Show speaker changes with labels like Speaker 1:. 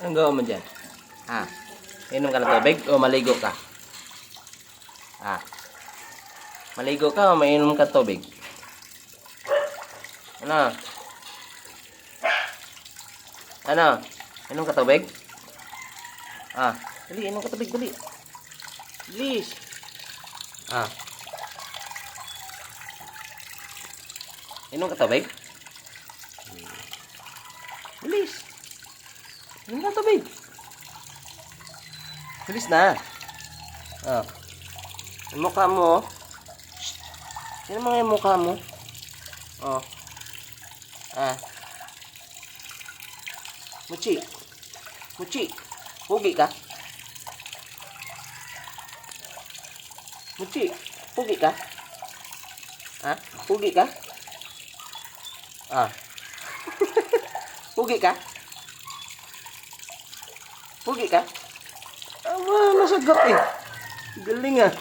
Speaker 1: Anong gawa mo dyan? Ah, inom ka ng tubig o maligo ka? Ah, maligo ka o mainom ka tubig? Ano? Ano? Inom ka tubig? Ah, dali, inom ka tubig, dali. Bilis. Ah. Inom ka tubig? Bilis. Inom ka tubig. Bilis na. Ah. Yung mukha mo, oh. Yan mga yung mukha mo. Oh. Ah. Muchi. Muchi. Pugi ka? Muchi. Pugi ka? Ha? Pugi ka? Ah. Pugi ka? Pugi ka? Aba, nasagap eh. Galing ah.